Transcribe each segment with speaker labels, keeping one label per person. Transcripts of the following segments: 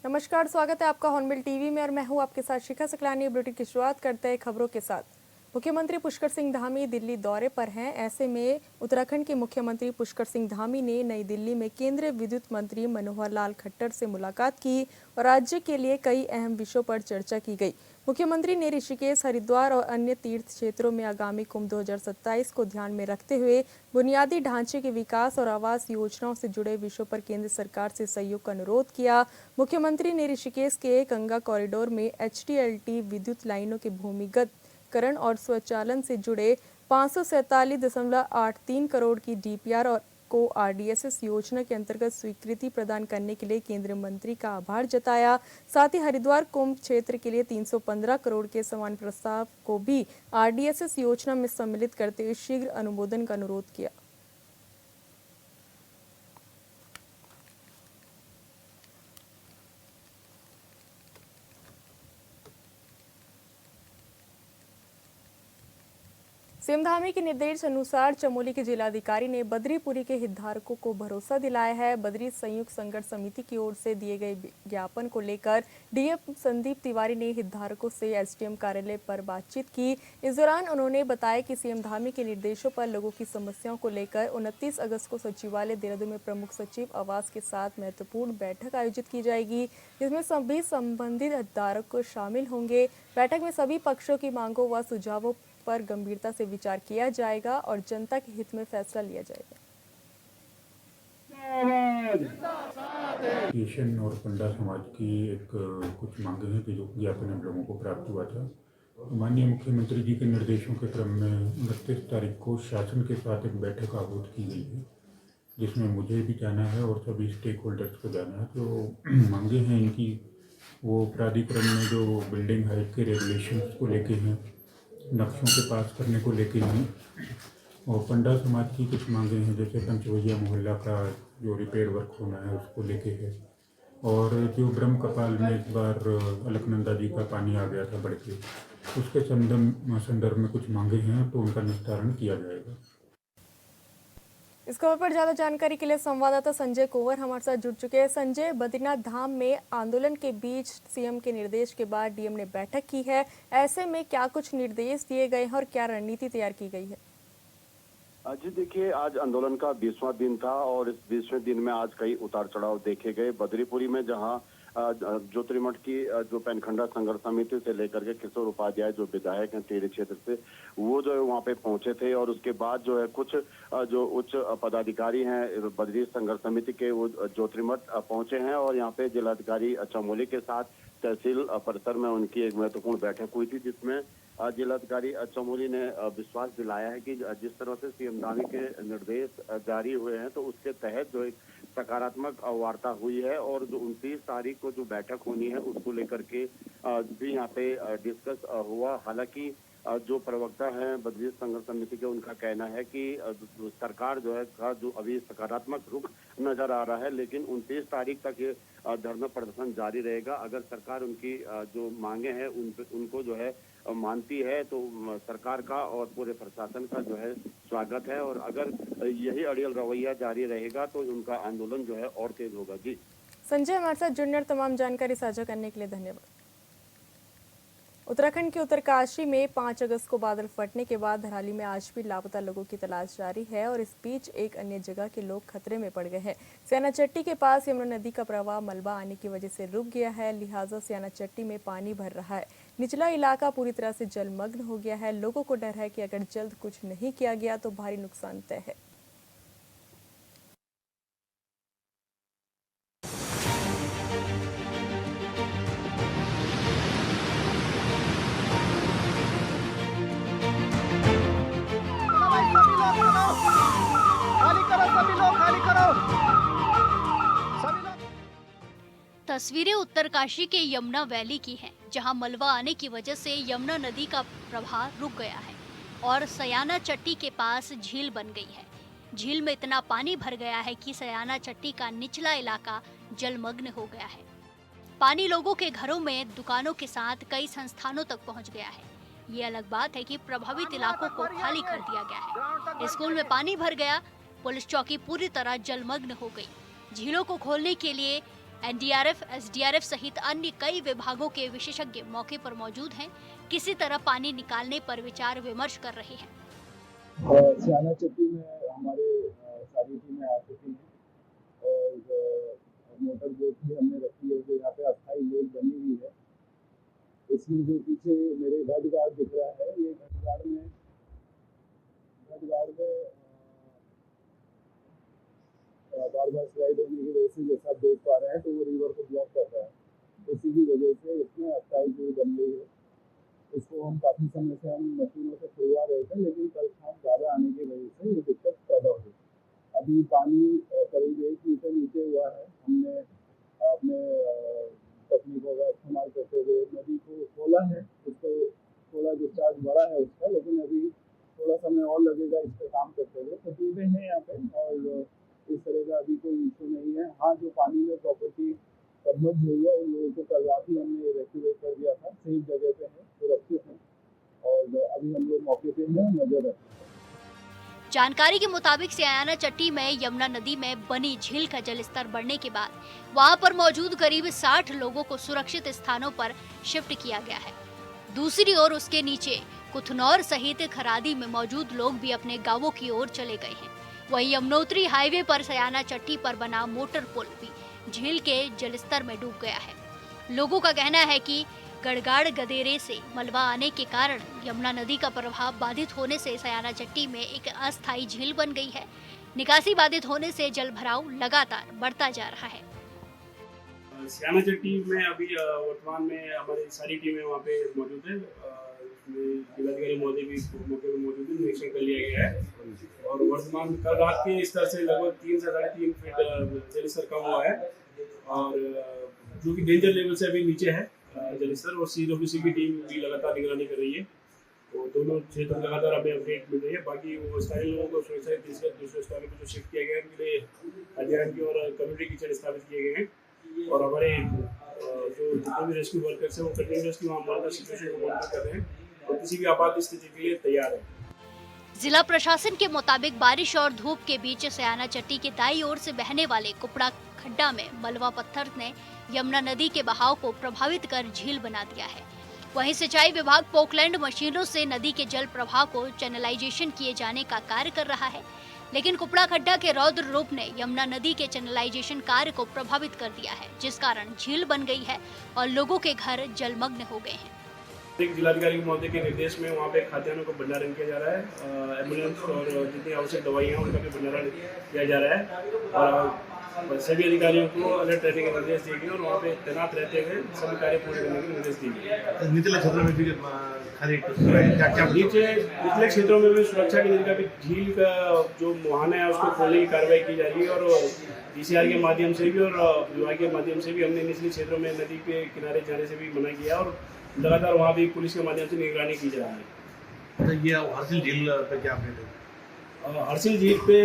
Speaker 1: नमस्कार, स्वागत है आपका हॉर्नबिल टीवी में और मैं हूं आपके साथ शिखा सकलानी। बुलेटिन की शुरुआत करते हैं खबरों के साथ। मुख्यमंत्री पुष्कर सिंह धामी दिल्ली दौरे पर हैं। ऐसे में उत्तराखंड के मुख्यमंत्री पुष्कर सिंह धामी ने नई दिल्ली में केंद्रीय विद्युत मंत्री मनोहर लाल खट्टर से मुलाकात की और राज्य के लिए कई अहम विषयों पर चर्चा की गई। मुख्यमंत्री ने ऋषिकेश, हरिद्वार और अन्य तीर्थ क्षेत्रों में आगामी कुंभ 2027 को ध्यान में रखते हुए बुनियादी ढांचे के विकास और आवास योजनाओं से जुड़े विषयों पर केंद्र सरकार से सहयोग का अनुरोध किया। मुख्यमंत्री ने ऋषिकेश के गंगा कॉरिडोर में HTLT विद्युत लाइनों के भूमिगतकरण और स्वचालन से जुड़े 547.83 करोड़ की DPR और को RDSS योजना के अंतर्गत स्वीकृति प्रदान करने के लिए केंद्रीय मंत्री का आभार जताया। साथ ही हरिद्वार कुंभ क्षेत्र के लिए 315 करोड़ के समान प्रस्ताव को भी RDSS योजना में सम्मिलित करते हुए शीघ्र अनुमोदन का अनुरोध किया। सीएम धामी के निर्देश अनुसार चमोली के जिलाधिकारी ने बद्रीपुरी के हितधारकों को भरोसा दिलाया है। बद्री संयुक्त संघर्ष समिति की ओर से दिए गए ज्ञापन को लेकर DM संदीप तिवारी ने हितधारकों से SDM कार्यालय पर बातचीत की। इस दौरान उन्होंने बताया कि सीएम धामी के निर्देशों पर लोगों की समस्याओं को लेकर 29 अगस्त को सचिवालय देहरादून में प्रमुख सचिव आवास के साथ महत्वपूर्ण बैठक आयोजित की जाएगी, जिसमें सभी संबंधित हितधारक शामिल होंगे। बैठक में सभी पक्षों की मांगों व सुझावों पर गंभीरता से विचार किया जाएगा और जनता के हित में फैसला लिया जाएगा।
Speaker 2: एशियन और पंडा समाज की कुछ मांगे हैं जो ज्ञापन हम लोगों को प्राप्त हुआ था। माननीय मुख्यमंत्री जी के निर्देशों के क्रम में 29 तारीख को शासन के साथ एक बैठक आहूत की गई है, जिसमें मुझे भी जाना है और सभी स्टेक होल्डर्स को जाना है। जो मांगे हैं इनकी, वो प्राधिकरण में जो बिल्डिंग हाइट के रेगुलेशंस को लेके हैं, नक्शों के पास करने को लेके हैं, और पंडा समाज की कुछ मांगे हैं जैसे पंचवैया मोहल्ला का जो रिपेयर वर्क होना है उसको लेके है, और जो ब्रह्म कपाल में इस बार अलकनंदा जी का पानी आ गया था बढ़ के, उसके संदर्भ में कुछ मांगे हैं, तो उनका निस्तारण किया जाएगा।
Speaker 1: इस खबर पर ज्यादा जानकारी के लिए संवाददाता संजय कुंवर हमारे साथ जुड़ चुके हैं। संजय, बद्रीनाथ धाम में आंदोलन के बीच सीएम के निर्देश के बाद डीएम ने बैठक की है। ऐसे में क्या कुछ निर्देश दिए गए हैं और क्या रणनीति तैयार की गई है?
Speaker 3: जी देखिए, आज आंदोलन का 20वां दिन था और इस 20वें दिन में आज कई उतार चढ़ाव देखे गए। बद्रीपुरी में जहां ज्योतिर्मठ की जो पैनखंडा संघर्ष समिति से लेकर के किशोर उपाध्याय जो विधायक हैं टिहरी क्षेत्र से, वो जो है वहाँ पे पहुंचे थे, और उसके बाद जो है कुछ जो उच्च पदाधिकारी हैं बद्री संघर्ष समिति के, वो ज्योतिर्मठ पहुंचे हैं और यहाँ पे जिलाधिकारी चमोली के साथ तहसील परिसर में उनकी एक महत्वपूर्ण बैठक हुई थी, जिसमें जिलाधिकारी चमोली ने विश्वास दिलाया है कि जिस तरह से सीएम धामी के निर्देश जारी हुए हैं, तो उसके तहत जो एक सकारात्मक वार्ता हुई है और जो 29 तारीख को जो बैठक होनी है उसको लेकर के भी यहाँ पे डिस्कस हुआ। हालांकि जो प्रवक्ता हैं बद्री संघर्ष समिति के, उनका कहना है कि सरकार जो है का जो अभी सकारात्मक रुख नजर आ रहा है, लेकिन 29 तारीख तक ये धरना प्रदर्शन जारी रहेगा। अगर सरकार उनकी जो मांगे हैं उनको जो है मानती है, तो सरकार का और पूरे प्रशासन का जो है स्वागत है, और अगर यही अड़ियल रवैया जारी रहेगा तो उनका आंदोलन जो है और तेज होगा। जी
Speaker 1: संजय, हमारे साथ जुड़ने और तमाम जानकारी साझा करने के लिए धन्यवाद। उत्तराखंड के उत्तरकाशी में 5 अगस्त को बादल फटने के बाद धराली में आज भी लापता लोगों की तलाश जारी है और इस बीच एक अन्य जगह के लोग खतरे में पड़ गए हैं। स्याना चट्टी के पास यमुना नदी का प्रवाह मलबा आने की वजह से रुक गया है, लिहाजा स्याना चट्टी में पानी भर रहा है। निचला इलाका पूरी तरह से जलमग्न हो गया है। लोगों को डर है कि अगर जल्द कुछ नहीं किया गया तो भारी नुकसान तय है।
Speaker 4: तस्वीरें उत्तरकाशी के यमुना वैली की हैं, जहां मलबा आने की वजह से यमुना नदी का प्रवाह रुक गया है और सयाना चट्टी के पास झील बन गई है। झील में इतना पानी भर गया है कि सयाना चट्टी का निचला इलाका जलमग्न हो गया है। पानी लोगों के घरों में, दुकानों के साथ कई संस्थानों तक पहुंच गया है। ये अलग बात है कि प्रभावित इलाकों को खाली कर दिया गया है। स्कूल में पानी भर गया, पुलिस चौकी पूरी तरह जलमग्न हो गई। झीलों को खोलने के लिए एनडीआरएफ, एसडीआरएफ सहित अन्य कई विभागों के विशेषज्ञ मौके पर मौजूद हैं। किसी तरह पानी निकालने पर विचार विमर्श कर रहे हैं।
Speaker 5: सयाना चट्टी में हमारे सारी टीमें आ चुकी हैं और मोटर बोट भी हमने रखी है जो यहाँ पे अस्थायी लेक बनी हुई है। इसमें जो पीछे मेरे घटगाड़ दिख रहा है, ये घटगाड़ में बार बार स्लाइड होने की वजह से जैसा आप देख पा रहे हैं तो वो रिवर को ब्लॉक कर रहा है। इसी की वजह से इसमें अस्थायी झील बन गई है। इसको हम काफ़ी समय से हम मशीनों से खुलवा रहे थे, लेकिन कल शाम ज़्यादा आने की वजह से ये दिक्कत पैदा हुई। अभी पानी करीब 1 मीटर नीचे हुआ है। हमने अपने तकनीकों का इस्तेमाल करते हुए नदी को खोला है, उसको थोड़ा डिस्चार्ज बढ़ा है उसका, लेकिन अभी थोड़ा समय और लगेगा इस पर काम करते हुए। तो टीमें हैं यहाँ पे और इस तरह का अभी कोई इशू नहीं है। हाँ, जो पानी में प्रॉपर्टी सबमर्ज हुई है उन लोगों को कल रात ही हमने इवैक्यूएट कर दिया था, सेफ जगह पे है, सुरक्षित है और अभी हम लोग मौके पे हैं, नजर रखते हैं।
Speaker 4: जानकारी के मुताबिक सयाना चट्टी में यमुना नदी में बनी झील का जलस्तर बढ़ने के बाद वहां पर मौजूद करीब 60 लोगों को सुरक्षित स्थानों पर शिफ्ट किया गया है। दूसरी ओर उसके नीचे कुथनौर सहित खरादी में मौजूद लोग भी अपने गांवों की ओर चले गए हैं। वहीं यमुनोत्री हाईवे पर सयाना चट्टी पर बना मोटर पुल भी झील के जलस्तर में डूब गया है। लोगों का कहना है कि गड़गाड़ गदेरे से मलबा आने के कारण यमुना नदी का प्रवाह बाधित होने से सयाना चट्टी में एक अस्थायी झील बन गई है। निकासी बाधित होने से जल भराव लगातार बढ़ता जा रहा है।
Speaker 6: सयाना चट्टी में अभी वर्तमान में हमारी सारी टीमें वहाँ पे मौजूद है। जिलाधिकारी महोदय भी मौके पर मौजूद है, निरीक्षण कर लिया गया है और वर्तमान कल रात के स्तर से लगभग 3 से 3.5 फीट जलस्तर कम हुआ है और जो कि डेंजर लेवल से अभी नीचे है जलस्तर। और CWC की टीम भी लगातार निगरानी कर रही है। तो दोनों क्षेत्र लगातार हमें अपडेट मिल रही है। बाकी वो स्थानीय लोगों को सुरक्षित दूसरे स्थानों पर जो शिफ्ट किया गया है उनके लिए अध्ययन की और कम्युनिटी किचन स्थापित किए गए हैं और हमारे जो जितने भी रेस्क्यू वर्कर्स हैं वो कंटिन्यूसली वहाँ मॉनिटर सिचुएशन को मॉनिटर कर रहे हैं और किसी भी आपात स्थिति के लिए तैयार है।
Speaker 4: जिला प्रशासन के मुताबिक बारिश और धूप के बीच सयाना चट्टी के दाईं ओर से बहने वाले कुपड़ा खड्डा में मलबा पत्थर ने यमुना नदी के बहाव को प्रभावित कर झील बना दिया है। वहीं सिंचाई विभाग पोकलैंड मशीनों से नदी के जल प्रवाह को चैनलाइजेशन किए जाने का कार्य कर रहा है, लेकिन कुपड़ा खड्डा के रौद्र रूप ने यमुना नदी के चैनलाइजेशन कार्य को प्रभावित कर दिया है, जिस कारण झील बन गई है और लोगों के घर जलमग्न हो गए हैं।
Speaker 6: जिलाधिकारी महोदय के निर्देश में वहाँ पे खाद्यान्नों का भंडारण किया जा रहा है। एम्बुलेंस और जितनी आवश्यक दवाइयाँ उनका भी भंडारण किया जा रहा है और सभी अधिकारियों को अलर्ट रहने के निर्देश दिए गए और वहाँ पे तैनात रहते हुए सभी कार्य पूरे करने के निर्देश दिए गए।
Speaker 7: निचले क्षेत्रों में भी
Speaker 6: निचले क्षेत्रों में भी सुरक्षा के लिए भी झील का जो मुहाना है उसको खोलने की कार्रवाई की जा रही है और DCR के माध्यम से भी और विभाग के माध्यम से भी हमने निचले क्षेत्रों में नदी के किनारे जाने से भी मना किया और लगातार वहाँ भी पुलिस के माध्यम से निगरानी की जा रही है।
Speaker 7: तो ये हर्सिल झील पे क्या अपडेट है?
Speaker 6: हर्सिल झील पे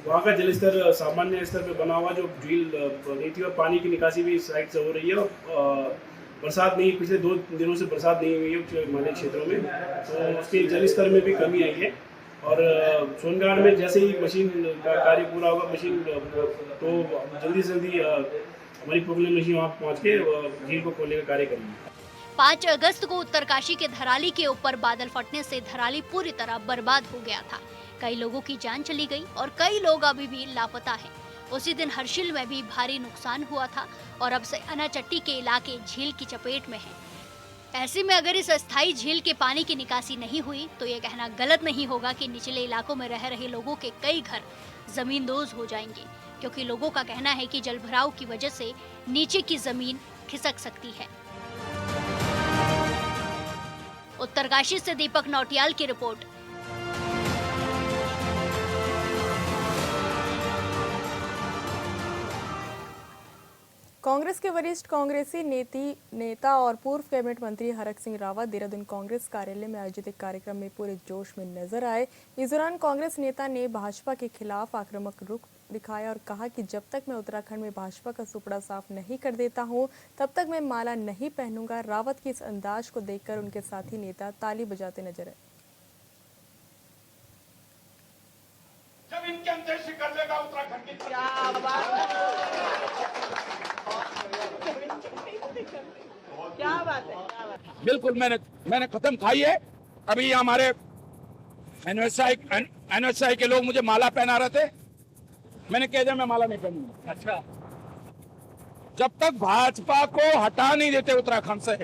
Speaker 6: वहाँ का जलस्तर सामान्य स्तर पे बना हुआ जो झील बनी थी और पानी की निकासी भी साइड से हो रही है और बरसात नहीं, पिछले 2 दिनों से बरसात नहीं हुई है हिमालय क्षेत्रों में, तो उसके जलस्तर में भी कमी आई है और सोनगाड़ में जैसे ही मशीन का कार्य पूरा होगा मशीन तो जल्दी से जल्दी हमारी पोकलैंड मशीन वहाँ पहुँच के झील को खोलने का कार्य करेंगे।
Speaker 4: 5 अगस्त को उत्तरकाशी के धराली के ऊपर बादल फटने से धराली पूरी तरह बर्बाद हो गया था। कई लोगों की जान चली गई और कई लोग अभी भी लापता हैं। उसी दिन हर्षिल में भी भारी नुकसान हुआ था और अब सयाना चट्टी के इलाके झील की चपेट में हैं। ऐसे में अगर इस अस्थायी झील के पानी की निकासी नहीं हुई तो ये कहना गलत नहीं होगा कि निचले इलाकों में रह रहे लोगों के कई घर जमींदोज हो जाएंगे, क्योंकि लोगों का कहना है कि जलभराव की वजह से नीचे की जमीन खिसक सकती है। उत्तरकाशी से दीपक नौटियाल की रिपोर्ट।
Speaker 1: कांग्रेस के वरिष्ठ कांग्रेसी नेता और पूर्व कैबिनेट मंत्री हरक सिंह रावत देहरादून कांग्रेस कार्यालय में आयोजित एक कार्यक्रम में पूरे जोश में नजर आए। इस दौरान कांग्रेस नेता ने भाजपा के खिलाफ आक्रामक रुख दिखाया और कहा कि जब तक मैं उत्तराखंड में भाजपा का सुपड़ा साफ नहीं कर देता हूं, तब तक मैं माला नहीं पहनूंगा। रावत के इस अंदाज को देखकर उनके साथी नेता ताली बजाते नजर आए।
Speaker 8: जब इनके अंदेशी कर लेगा उत्तराखंड की बिल्कुल मैंने कसम खाई है। अभी हमारे एनएसआई के लोग मुझे माला पहना रहे थे, मैंने कह दिया मैं माला नहीं पहनूंगा। अच्छा, जब तक भाजपा को हटा नहीं देते उत्तराखंड से,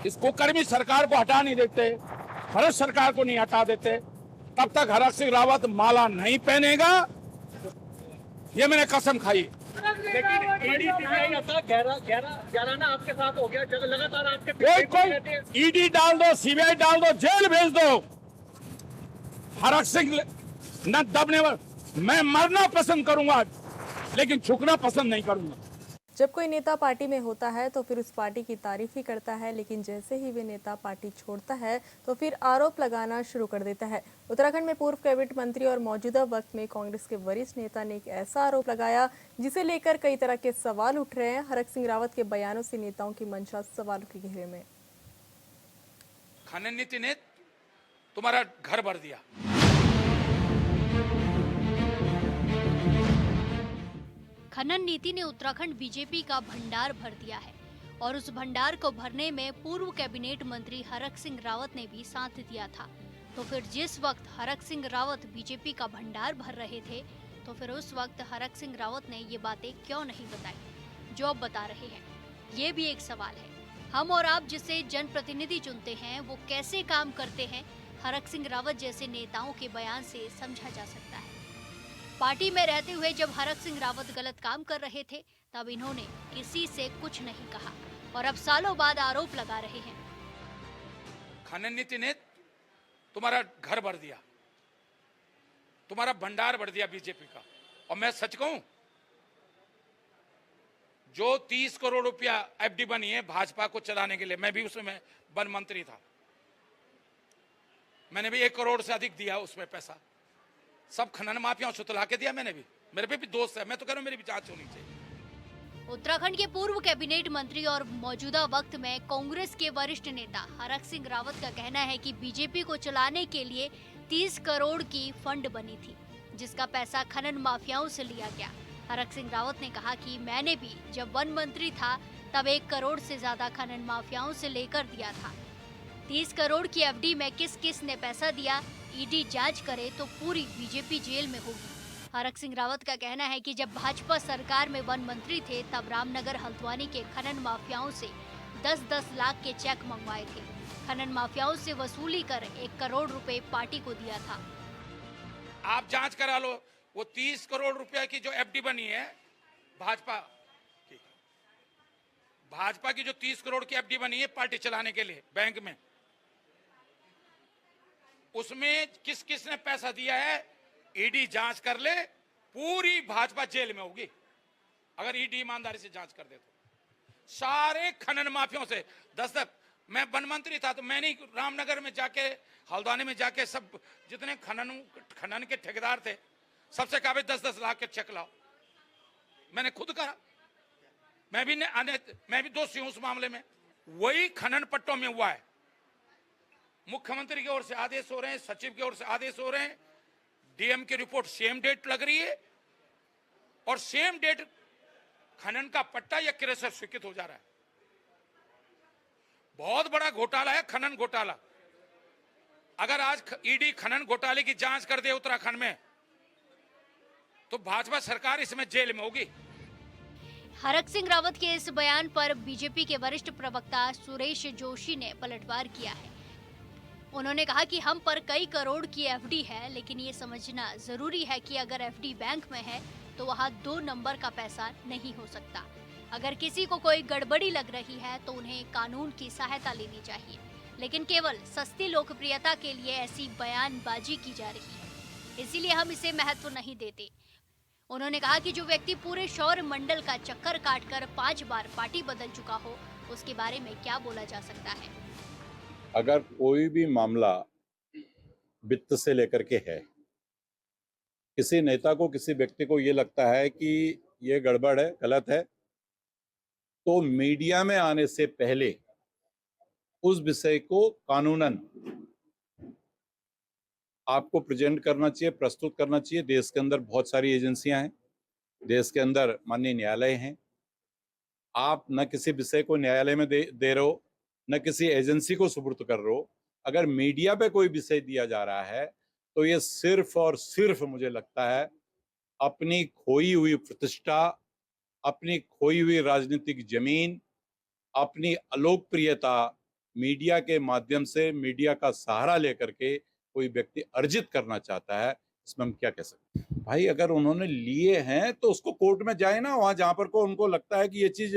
Speaker 8: इस कुकर्मी सरकार को हटा नहीं देते, भारत सरकार को नहीं हटा देते, तब तक हरक सिंह रावत माला नहीं पहनेगा, ये मैंने कसम खाई।
Speaker 9: आपके साथ हो गया, लगातार आपके
Speaker 8: कोई ईडी डाल दो, सीबीआई डाल दो, जेल भेज दो, हरक सिंह न दबने वाला। मैं मरना पसंद करूंगा लेकिन झुकना पसंद नहीं करूंगा।
Speaker 1: जब कोई नेता पार्टी में होता है तो फिर उस पार्टी की तारीफ ही करता है, लेकिन जैसे ही वे नेता पार्टी छोड़ता है तो फिर आरोप लगाना शुरू कर देता है। उत्तराखंड में पूर्व कैबिनेट मंत्री और मौजूदा वक्त में कांग्रेस के वरिष्ठ नेता ने एक ऐसा आरोप लगाया जिसे लेकर कई तरह के सवाल उठ रहे हैं। हरक सिंह रावत के बयानों से नेताओं की मंशा सवालों के घेरे में।
Speaker 8: खनन नीति ने तुम्हारा घर भर दिया।
Speaker 4: खनन नीति ने उत्तराखंड बीजेपी का भंडार भर दिया है और उस भंडार को भरने में पूर्व कैबिनेट मंत्री हरक सिंह रावत ने भी साथ दिया था। तो फिर जिस वक्त हरक सिंह रावत बीजेपी का भंडार भर रहे थे, तो फिर उस वक्त हरक सिंह रावत ने ये बातें क्यों नहीं बताई जो अब बता रहे हैं? ये भी एक सवाल है। हम और आप जिसे जनप्रतिनिधि चुनते हैं वो कैसे काम करते हैं, हरक सिंह रावत जैसे नेताओं के बयान से समझा जा सकता है। पार्टी में रहते हुए जब हरक सिंह रावत गलत काम कर रहे थे तब इन्होंने किसी से कुछ नहीं कहा और अब सालों बाद आरोप लगा रहे हैं।
Speaker 8: खनन नीति ने तुम्हारा घर भर दिया, तुम्हारा भंडार भर दिया बीजेपी का। और मैं सच कहूं, जो 30 करोड़ रुपया एफडी बनी है भाजपा को चलाने के लिए, मैं भी उसमें वन मंत्री था, मैंने भी 1 करोड़ से अधिक दिया उसमें पैसा। सब खनन माफियाओं से सुतला के दिया मैंने भी। मेरे पे भी दोस्त है, मैं तो कह रहा हूं मेरी भी जांच होनी चाहिए।
Speaker 4: उत्तराखंड के पूर्व कैबिनेट मंत्री और मौजूदा वक्त में कांग्रेस के वरिष्ठ नेता हरक सिंह रावत का कहना है कि बीजेपी को चलाने के लिए 30 करोड़ की फंड बनी थी, जिसका पैसा खनन माफियाओं से लिया गया। हरक सिंह रावत ने कहा कि मैंने भी जब वन मंत्री था तब 1 करोड़ से ज्यादा खनन माफियाओं से लेकर दिया था। 30 करोड़ की एफडी में किस किस ने पैसा दिया, ईडी जांच करे तो पूरी बीजेपी जेल में होगी। हरक सिंह रावत का कहना है कि जब भाजपा सरकार में वन मंत्री थे तब रामनगर हल्द्वानी के खनन माफियाओं से 10-10 लाख के चेक मंगवाए थे। खनन माफियाओं से वसूली कर 1 करोड़ रुपए पार्टी को दिया था।
Speaker 8: आप जांच करा लो, वो 30 करोड़ रुपया की जो एफडी बनी है भाजपा की जो 30 करोड़ की एफडी बनी है पार्टी चलाने के लिए बैंक में, उसमें किस किस ने पैसा दिया है ईडी जांच कर ले, पूरी भाजपा जेल में होगी अगर ईडी ईमानदारी से जांच कर दे तो। सारे खनन माफियाओं से 10 मैं वन मंत्री था तो मैंने रामनगर में जाके हल्द्वानी में जाके सब जितने खनन के ठेकेदार थे सबसे कहा 10-10 लाख के चेक लाओ। मैंने खुद करा, मैं भी दोषी हूं उस मामले में। वही खनन पट्टों में हुआ है। मुख्यमंत्री की ओर से आदेश हो रहे हैं, सचिव की ओर से आदेश हो रहे हैं, डीएम की रिपोर्ट सेम डेट लग रही है और सेम डेट खनन का पट्टा या क्रेशर स्वीकृत हो जा रहा है। बहुत बड़ा घोटाला है खनन घोटाला। अगर आज ईडी खनन घोटाले की जांच कर दे उत्तराखंड में तो भाजपा सरकार इसमें जेल में होगी।
Speaker 4: हरक सिंह रावत के इस बयान पर बीजेपी के वरिष्ठ प्रवक्ता सुरेश जोशी ने पलटवार किया है। उन्होंने कहा कि हम पर कई करोड़ की एफडी है, लेकिन ये समझना जरूरी है कि अगर एफडी बैंक में है तो वहाँ 2 नंबर का पैसा नहीं हो सकता। अगर किसी को कोई गड़बड़ी लग रही है तो उन्हें कानून की सहायता लेनी चाहिए, लेकिन केवल सस्ती लोकप्रियता के लिए ऐसी बयानबाजी की जा रही है, इसीलिए हम इसे महत्व नहीं देते। उन्होंने कहा कि जो व्यक्ति पूरे शौर्य मंडल का चक्कर काटकर 5 बार पार्टी बदल चुका हो, उसके बारे में क्या बोला जा सकता है।
Speaker 10: अगर कोई भी मामला वित्त से लेकर के है, किसी नेता को किसी व्यक्ति को ये लगता है कि ये गड़बड़ है, गलत है, तो मीडिया में आने से पहले उस विषय को कानूनन आपको प्रेजेंट करना चाहिए, प्रस्तुत करना चाहिए। देश के अंदर बहुत सारी एजेंसियां हैं, देश के अंदर माननीय न्यायालय हैं, आप न किसी विषय को न्यायालय में दे रहे हो, न किसी एजेंसी को सुपुर्द कर रहे हो। अगर मीडिया पे कोई विषय दिया जा रहा है तो ये सिर्फ और सिर्फ मुझे लगता है अपनी खोई हुई प्रतिष्ठा, अपनी खोई हुई राजनीतिक जमीन, अपनी अलोकप्रियता मीडिया के माध्यम से, मीडिया का सहारा लेकर के कोई व्यक्ति अर्जित करना चाहता है। इसमें हम क्या कह सकते हैं? भाई अगर उन्होंने लिए हैं तो उसको कोर्ट में जाए ना, वहां जहां पर को उनको लगता है कि ये चीज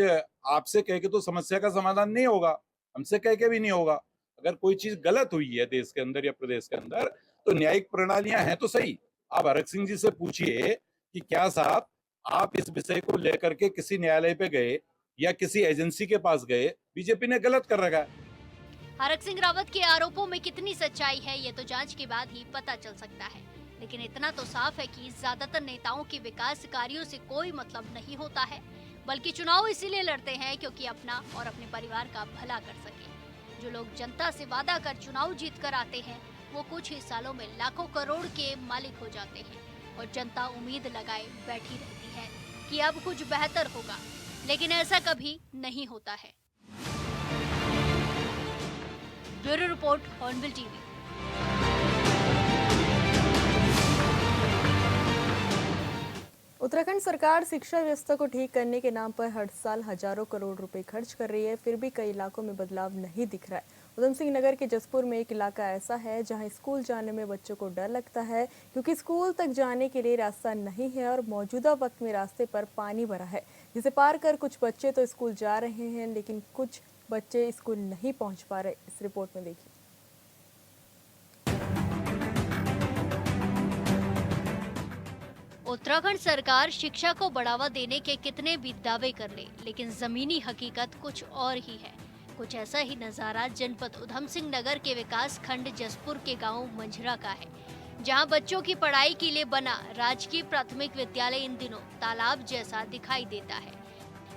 Speaker 10: आपसे कह के तो समस्या का समाधान नहीं होगा, हमसे कह के भी नहीं होगा। अगर कोई चीज गलत हुई है देश के अंदर या प्रदेश के अंदर तो न्यायिक प्रणालियां हैं तो सही। आप हरक सिंह जी से पूछिए कि क्या साहब आप इस विषय को लेकर के किसी न्यायालय पे गए या किसी एजेंसी के पास गए, बीजेपी ने गलत कर रखा है।
Speaker 4: हरक सिंह रावत के आरोपों में कितनी सच्चाई है ये तो जांच के बाद ही पता चल सकता है, लेकिन इतना तो साफ है कि ज्यादातर नेताओं के विकास कार्यों से कोई मतलब नहीं होता है, बल्कि चुनाव इसीलिए लड़ते हैं क्योंकि अपना और अपने परिवार का भला कर सके। जो लोग जनता से वादा कर चुनाव जीत कर आते हैं वो कुछ ही सालों में लाखों करोड़ के मालिक हो जाते हैं और जनता उम्मीद लगाए बैठी रहती है कि अब कुछ बेहतर होगा, लेकिन ऐसा कभी नहीं होता है। Bureau report, hornbill TV.
Speaker 1: Uttarakhand सरकार शिक्षा व्यवस्था को ठीक करने के नाम पर हर साल हजारों करोड़ रुपए खर्च कर रही है, फिर भी कई इलाकों में बदलाव नहीं दिख रहा है। उधम सिंह नगर के जसपुर में एक इलाका ऐसा है जहां स्कूल जाने में बच्चों को डर लगता है क्योंकि स्कूल तक जाने के लिए रास्ता नहीं है और मौजूदा वक्त में रास्ते पर पानी भरा है, जिसे पार कर कुछ बच्चे तो स्कूल जा रहे हैं लेकिन कुछ बच्चे स्कूल नहीं पहुंच पा रहे। इस रिपोर्ट में देखिए।
Speaker 4: उत्तराखंड सरकार शिक्षा को बढ़ावा देने के कितने भी दावे कर ले, लेकिन जमीनी हकीकत कुछ और ही है। कुछ ऐसा ही नजारा जनपद उधम सिंह नगर के विकास खंड जसपुर के गांव मंझरा का है, जहां बच्चों की पढ़ाई के लिए बना राजकीय प्राथमिक विद्यालय इन दिनों तालाब जैसा दिखाई देता है।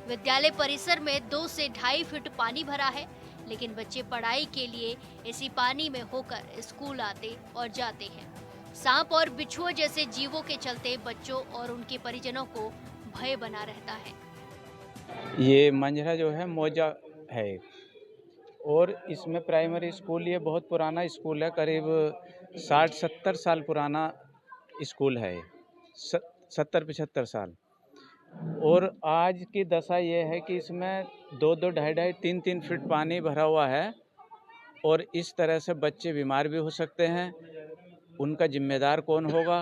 Speaker 4: विद्यालय परिसर में 2 से 2.5 फीट पानी भरा है, लेकिन बच्चे पढ़ाई के लिए इसी पानी में होकर स्कूल आते और जाते हैं। सांप और बिच्छुओं जैसे जीवों के चलते बच्चों और उनके परिजनों को भय बना रहता है।
Speaker 11: ये मंझरा जो है मौजा है और इसमें प्राइमरी स्कूल, ये बहुत पुराना स्कूल है, करीब 60-70 साल पुराना स्कूल है, 70-75 साल। और आज की दशा ये है कि इसमें 2-2, 2.5, 3-3 फीट पानी भरा हुआ है और इस तरह से बच्चे बीमार भी हो सकते हैं। उनका जिम्मेदार कौन होगा?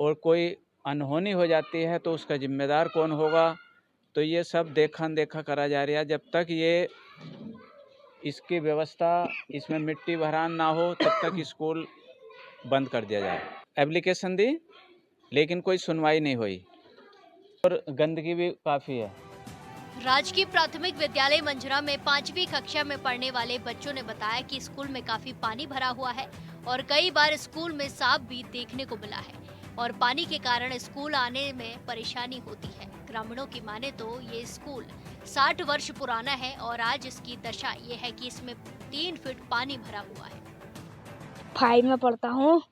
Speaker 11: और कोई अनहोनी हो जाती है तो उसका जिम्मेदार कौन होगा? तो ये सब देखा अनदेखा करा जा रहा है। जब तक ये इसकी व्यवस्था, इसमें मिट्टी भरान ना हो तब तक स्कूल बंद कर दिया जाए। एप्लीकेशन दी लेकिन कोई सुनवाई नहीं हुई और गंदगी भी काफ़ी है।
Speaker 4: राजकीय प्राथमिक विद्यालय मंझरा में 5वीं कक्षा में पढ़ने वाले बच्चों ने बताया कि स्कूल में काफी पानी भरा हुआ है और कई बार स्कूल में सांप भी देखने को मिला है और पानी के कारण स्कूल आने में परेशानी होती है। ग्रामीणों की माने तो ये स्कूल 60 वर्ष पुराना है और आज इसकी दशा ये है कि इसमें 3 फीट पानी भरा हुआ है।
Speaker 12: 5 में पढ़ता हूँ।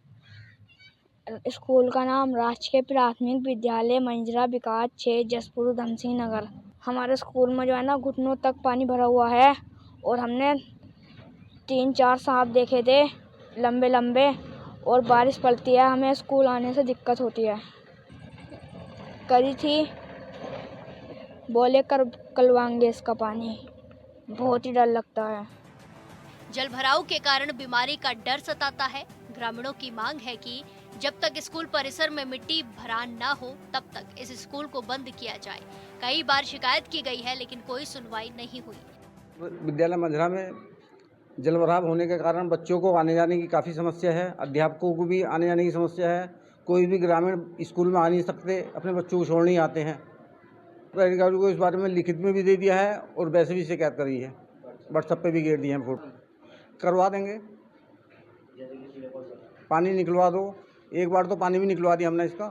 Speaker 12: स्कूल का नाम राजकीय प्राथमिक विद्यालय मंझरा विकास 6 जसपुर उधम सिंह नगर। हमारे स्कूल में जो है ना घुटनों तक पानी भरा हुआ है और हमने 3-4 सांप देखे थे लंबे लंबे, और बारिश पड़ती है हमें स्कूल आने से दिक्कत होती है। करी थी बोले कलवाएंगे इसका पानी, बहुत ही डर लगता है।
Speaker 4: जल भराव के कारण बीमारी का डर सताता है। ग्रामीणों की मांग है कि जब तक स्कूल परिसर में मिट्टी भरान ना हो तब तक इस स्कूल को बंद किया जाए। कई बार शिकायत की गई है लेकिन कोई सुनवाई नहीं हुई।
Speaker 13: विद्यालय मंझरा में जल भराव होने के कारण बच्चों को आने जाने की काफ़ी समस्या है, अध्यापकों को भी आने जाने की समस्या है। कोई भी ग्रामीण स्कूल में आ नहीं सकते, अपने बच्चों को छोड़ नहीं आते हैं। अधिकारी को इस बारे में लिखित में भी दे दिया है और वैसे भी शिकायत करी है, व्हाट्सएप पे भी घेर दिए हैं, फोटो करवा देंगे। पानी निकलवा दो, एक बार तो पानी भी निकलवा दिया हमने इसका।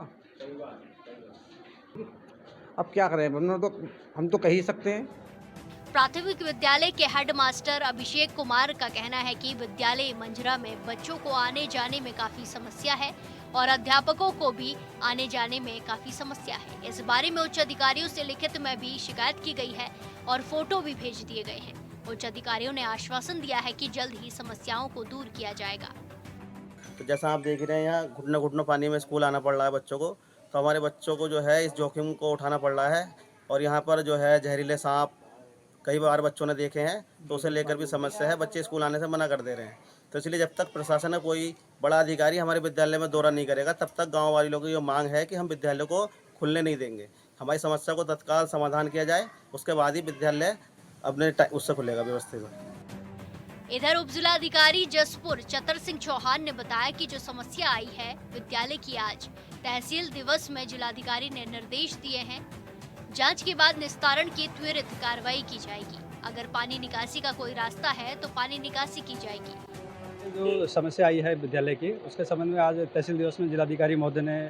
Speaker 13: अब क्या करें, हम तो कह ही सकते हैं।
Speaker 4: प्राथमिक विद्यालय के हेडमास्टर अभिषेक कुमार का कहना है कि विद्यालय मंझरा में बच्चों को आने जाने में काफी समस्या है और अध्यापकों को भी आने जाने में काफी समस्या है। इस बारे में उच्च अधिकारियों से लिखित में भी शिकायत की गई है और फोटो भी भेज दिए गए हैं। उच्च अधिकारियों ने आश्वासन दिया है कि जल्द ही समस्याओं को दूर किया जाएगा।
Speaker 14: तो जैसा आप देख रहे हैं, यहाँ घुटनों घुटनों पानी में स्कूल आना पड़ रहा है बच्चों को, तो हमारे बच्चों को जो है इस जोखिम को उठाना पड़ रहा है। और यहाँ पर जो है जहरीले सांप कई बार बच्चों ने देखे हैं, तो उसे लेकर भी समस्या है, बच्चे स्कूल आने से मना कर दे रहे हैं। तो इसलिए जब तक प्रशासन में कोई बड़ा अधिकारी हमारे विद्यालय में दौरा नहीं करेगा, तब तक गांव वाले लोगों की ये मांग है कि हम विद्यालय को खुलने नहीं देंगे। हमारी समस्या को तत्काल समाधान किया जाए, उसके बाद ही विद्यालय अपने उससे खुलेगा व्यवस्थित।
Speaker 4: इधर उप जिलाधिकारी जसपुर चतर सिंह चौहान ने बताया कि जो समस्या आई है विद्यालय की, आज तहसील दिवस में जिलाधिकारी ने निर्देश दिए हैं। जांच के बाद निस्तारण की त्वरित कार्रवाई की जाएगी। अगर पानी निकासी का कोई रास्ता है तो पानी निकासी की जाएगी।
Speaker 15: जो समस्या आई है विद्यालय की, उसके संबंध में आज तहसील दिवस में जिलाधिकारी महोदय ने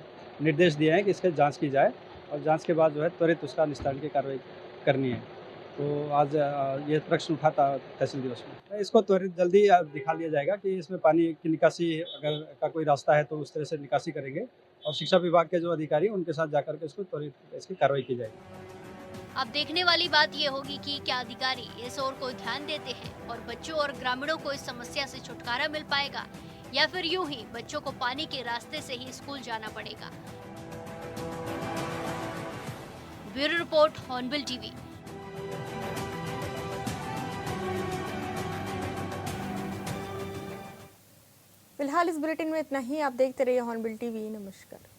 Speaker 15: निर्देश दिए हैं कि इसके जांच की जाए और जांच के बाद जो है त्वरित उसका निस्तारण की कार्रवाई करनी है। तो आज ये प्रश्न उठा था तहसील दिवस में, इसको त्वरित जल्दी दिखा लिया जाएगा कि इसमें पानी की निकासी अगर का कोई रास्ता है तो उस तरह से निकासी करेंगे और शिक्षा विभाग के जो अधिकारी उनके साथ जाकर के इसको त्वरित इसकी कार्रवाई की जाएगी।
Speaker 4: अब देखने वाली बात ये होगी कि क्या अधिकारी इस ओर को ध्यान देते हैं और बच्चों और ग्रामीणों को इस समस्या से छुटकारा मिल पाएगा, या फिर यूं ही बच्चों को पानी के रास्ते से ही स्कूल जाना पड़ेगा। Bureau report, hornbill TV.
Speaker 1: फिलहाल इस बुलेटिन में इतना ही। आप देखते रहिए हॉर्नबिल टीवी। नमस्कार।